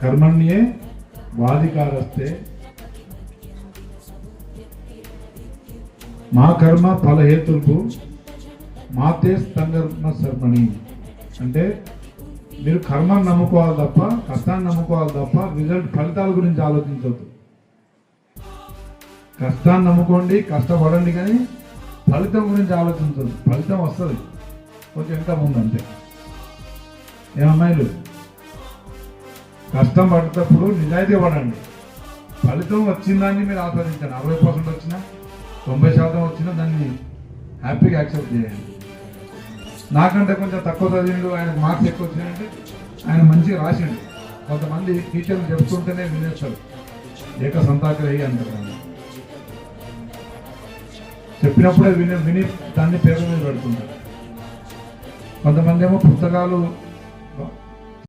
కర్మణ్యే వాధికారస్తే మా కర్మ ఫలహేతులకు మాతే స్తర్మ శర్మణి. అంటే మీరు కర్మను నమ్ముకోవాలి తప్ప, కష్టాన్ని నమ్ముకోవాలి తప్ప ఫలితాల గురించి ఆలోచించవద్దు. కష్టాన్ని నమ్ముకోండి, కష్టపడండి, కానీ ఫలితం గురించి ఆలోచించదు. ఫలితం వస్తుంది కొంచెం ఇంకా ముందు అంతే. ఏమమ్మాయిలు, కష్టం పడేటప్పుడు నిజాయితీ పడండి. ఫలితం వచ్చిందాన్ని మీరు ఆస్వాదించండి. 60% వచ్చినా 90% వచ్చినా దాన్ని హ్యాపీగా యాక్సెప్ట్ చేయండి. నాకంటే కొంచెం తక్కువ చదివిండు, ఆయనకు మార్క్స్ ఎక్కువ వచ్చినాయంటే ఆయన మంచిగా రాసిండు. కొంతమంది టీచర్లు చెప్తుంటేనే వినేస్తారు, ఏక సంతాగ్రహి అంటారు. చెప్పినప్పుడే విని దాన్ని పేరు మీద పెడుతుంటారు. కొంతమంది ఏమో పుస్తకాలు